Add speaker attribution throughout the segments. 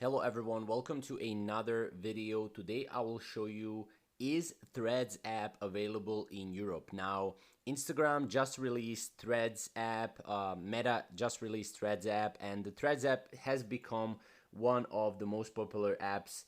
Speaker 1: Hello everyone, welcome to another video. Today I will show you, is Threads app available in Europe? Now, Instagram just released Threads app, Meta just released Threads app, and the Threads app has become one of the most popular apps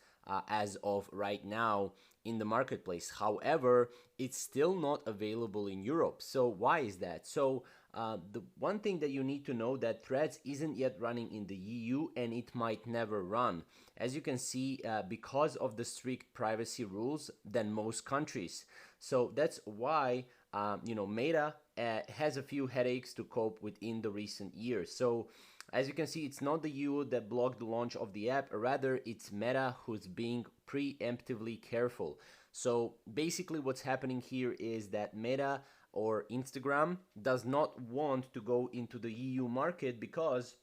Speaker 1: as of right now in the marketplace. However, it's still not available in Europe. So why is that? So the one thing that you need to know that Threads isn't yet running in the EU and it might never run. As you can see, because of the strict privacy rules than most countries. So that's why Meta has a few headaches to cope with in the recent years. So as you can see, it's not the EU that blocked the launch of the app, rather it's Meta who's being preemptively careful. So basically what's happening here is that Meta or Instagram does not want to go into the EU market because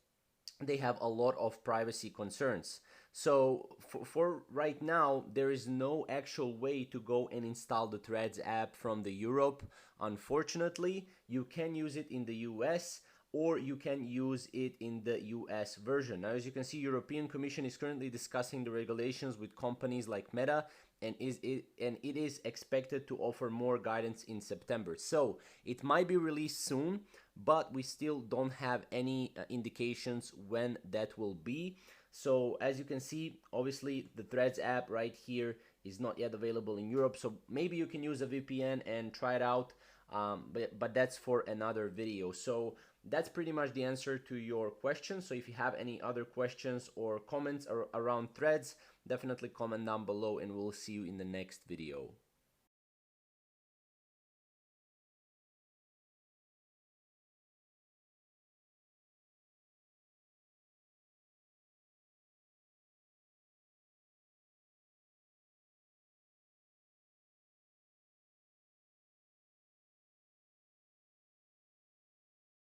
Speaker 1: they have a lot of privacy concerns. So for right now, there is no actual way to go and install the Threads app from the Europe. Unfortunately, you can use it in the US or you can use it in the US version. Now, as you can see, European Commission is currently discussing the regulations with companies like Meta, and it is expected to offer more guidance in September. So it might be released soon, but we still don't have any indications when that will be. So as you can see, obviously the Threads app right here is not yet available in Europe. So maybe you can use a VPN and try it out, but that's for another video. So that's pretty much the answer to your question. So if you have any other questions or comments around Threads, definitely comment down below and we'll see you in the next video.